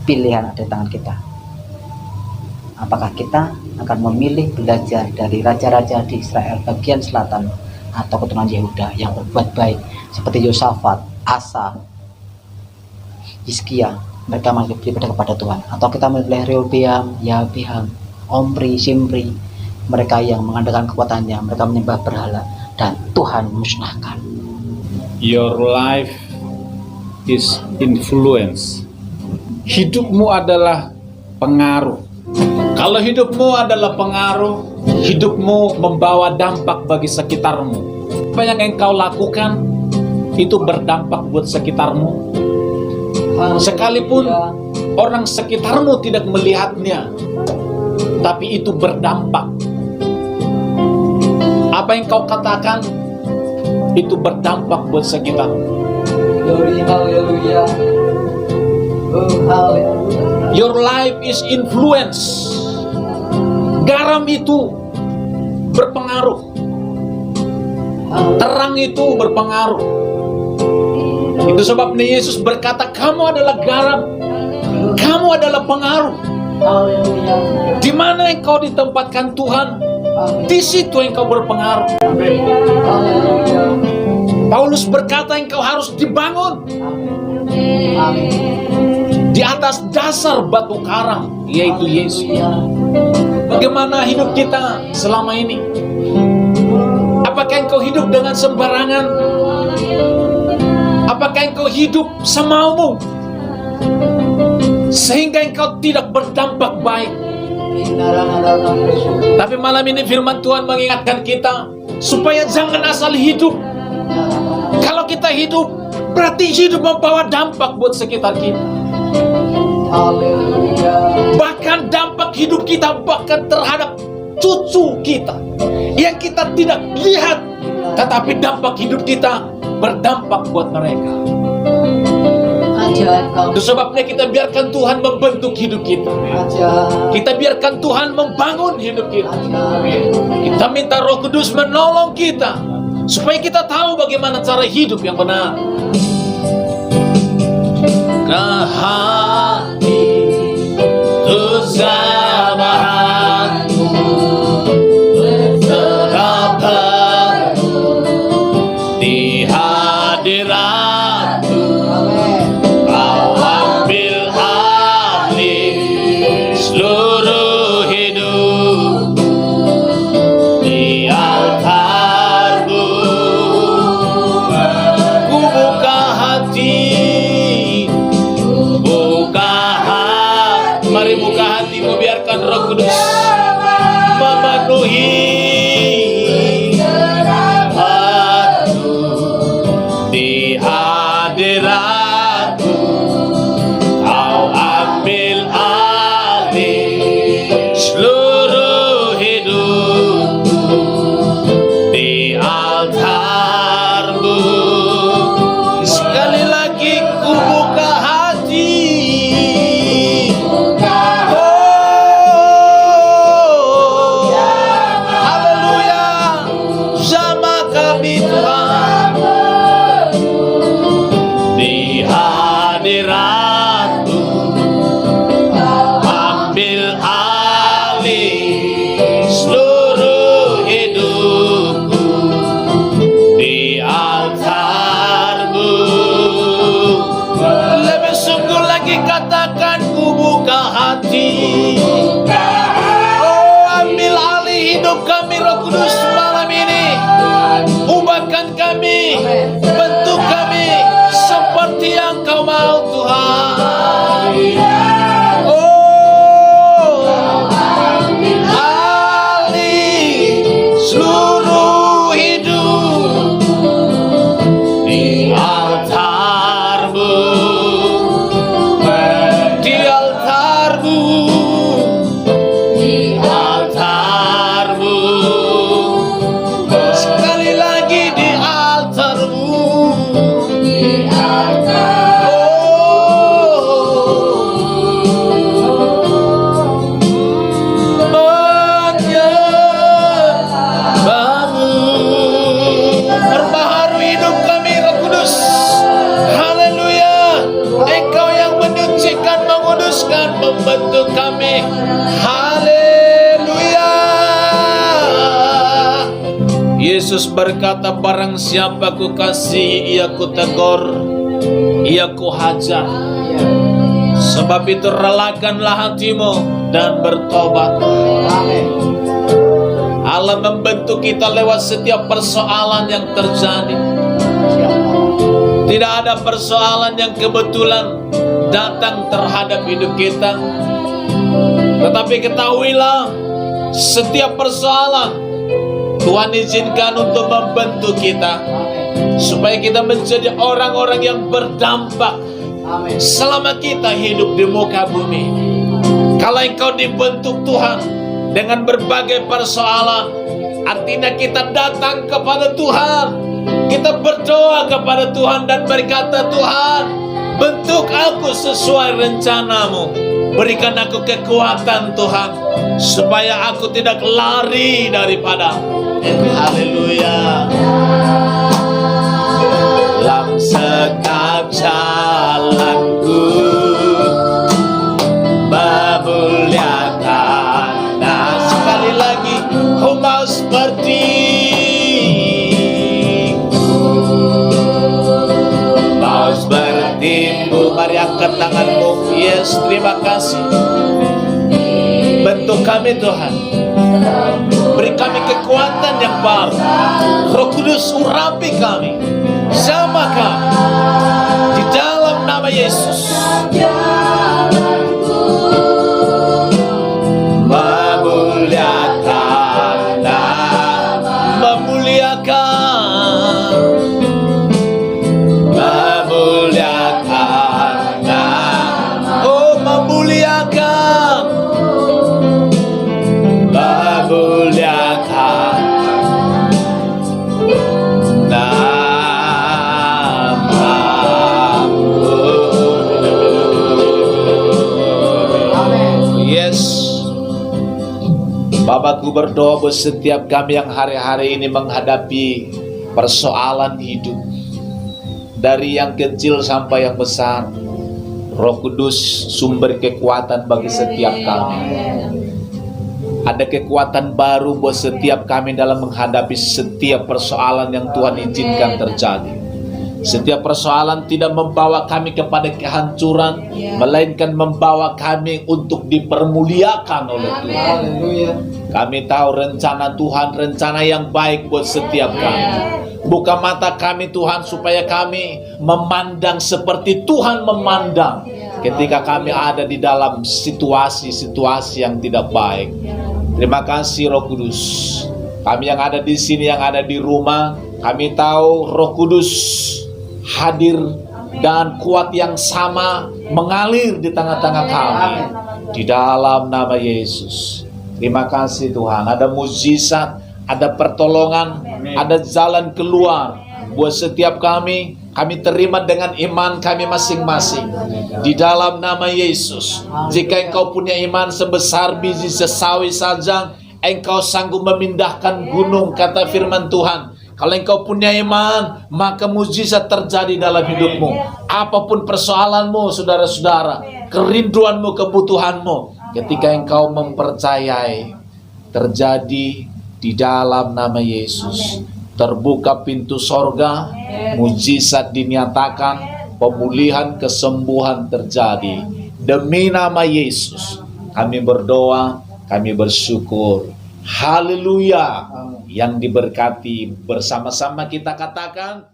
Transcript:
pilihan ada di tangan kita. Apakah kita akan memilih belajar dari raja-raja di Israel bagian selatan atau keturunan Yehuda yang berbuat baik seperti Yosafat, Asa, Hizkia, mereka masih beribadah kepada Tuhan, atau kita memilih Rehoboam, Yeroboam, Omri, Simri, mereka yang mengandalkan kekuatannya, mereka menyembah berhala dan Tuhan musnahkan. Your life is influence. Hidupmu adalah pengaruh. Kalau hidupmu adalah pengaruh, hidupmu membawa dampak bagi sekitarmu. Apa yang engkau lakukan itu berdampak buat sekitarmu. Sekalipun orang sekitarmu tidak melihatnya, tapi itu berdampak. Apa yang kau katakan itu berdampak buat sekitarmu. Your life is influence. Garam itu berpengaruh. Terang itu berpengaruh. Itu sebabnya Yesus berkata, kamu adalah garam, kamu adalah pengaruh. Di mana engkau ditempatkan Tuhan, di situ engkau berpengaruh. Paulus berkata, engkau harus dibangun di atas dasar batu karang, yaitu Yesus. Bagaimana hidup kita selama ini? Apakah engkau hidup dengan sembarangan? Apakah engkau hidup semaumu sehingga engkau tidak berdampak baik? Tapi malam ini firman Tuhan mengingatkan kita supaya jangan asal hidup. Kalau kita hidup, berarti hidup membawa dampak buat sekitar kita. Bahkan dampak hidup kita bahkan terhadap cucu kita yang kita tidak lihat, tetapi dampak hidup kita berdampak buat mereka. Itu sebabnya kita biarkan Tuhan membentuk hidup kita. Kita biarkan Tuhan membangun hidup kita. Kita minta Roh Kudus menolong kita supaya kita tahu bagaimana cara hidup yang benar. Hati kesabaranmu terdapat di hadirat-Mu. Kau ambil alih seluruh hidupku di altar-Mu. Ku buka hati. Mari buka hatimu, biarkan Roh Kudus memenuhi hatimu di hadirat-Mu. Kau ambil alih seluruh hidupku di altar-Mu. Sekali lagi ku buka hati. Katakan ku buka hati. Oh, ambil alih hidup kami Roh Kudus malam ini. Ubahkan kami, bentuk kami seperti yang Kau mau Tuhan. Oh, alih seluruh hidup di altar-Mu. Sekali lagi di altar-Mu. Kuduskan membentuk kami. Haleluya. Yesus berkata, barang siapa ku kasihi, ia ku tegur, ia ku hajar. Sebab itu relakanlah hatimu dan bertobat. Allah membentuk kita lewat setiap persoalan yang terjadi. Tidak ada persoalan yang kebetulan datang terhadap hidup kita. Tetapi ketahuilah, setiap persoalan Tuhan izinkan untuk membentuk kita, supaya kita menjadi orang-orang yang berdampak selama kita hidup di muka bumi. Kalau engkau dibentuk Tuhan dengan berbagai persoalan, artinya kita datang kepada Tuhan. Kita berdoa kepada Tuhan dan berkata, Tuhan, bentuk aku sesuai rencanamu. Berikan aku kekuatan Tuhan, supaya aku tidak lari daripada. Haleluya. Dalam sekap jalanku memuliakan. Nah, sekali lagi, kau mau seperti bertimbu. Mari angkat tanganmu. Yes, terima kasih. Bentuk kami Tuhan, beri kami kekuatan yang baru. Roh Kudus urapi kami, sama kami, di dalam nama Yesus. Memuliakan, Bapakku berdoa buat setiap kami yang hari-hari ini menghadapi persoalan hidup, dari yang kecil sampai yang besar. Roh Kudus sumber kekuatan bagi setiap kami. Ada kekuatan baru buat setiap kami dalam menghadapi setiap persoalan yang Tuhan izinkan terjadi. Setiap persoalan tidak membawa kami kepada kehancuran, melainkan membawa kami untuk dipermuliakan oleh Tuhan. Kami tahu rencana Tuhan, rencana yang baik buat setiap kami. Buka mata kami Tuhan, supaya kami memandang seperti Tuhan memandang ketika kami ada di dalam situasi-situasi yang tidak baik. Terima kasih Roh Kudus. Kami yang ada di sini, yang ada di rumah, kami tahu Roh Kudus hadir dan kuat yang sama mengalir di tengah-tengah kami, di dalam nama Yesus. Terima kasih Tuhan. Ada mukjizat, ada pertolongan, ada jalan keluar buat setiap kami. Kami terima dengan iman kami masing-masing, di dalam nama Yesus. Jika engkau punya iman sebesar biji sesawi saja, engkau sanggup memindahkan gunung, kata firman Tuhan. Kalau engkau punya iman, maka mukjizat terjadi dalam hidupmu. Apapun persoalanmu, saudara-saudara, kerinduanmu, kebutuhanmu, ketika engkau mempercayai, terjadi di dalam nama Yesus. Terbuka pintu sorga, mukjizat dinyatakan, pemulihan, kesembuhan terjadi. Demi nama Yesus, kami berdoa, kami bersyukur. Haleluya. Yang diberkati bersama-sama kita katakan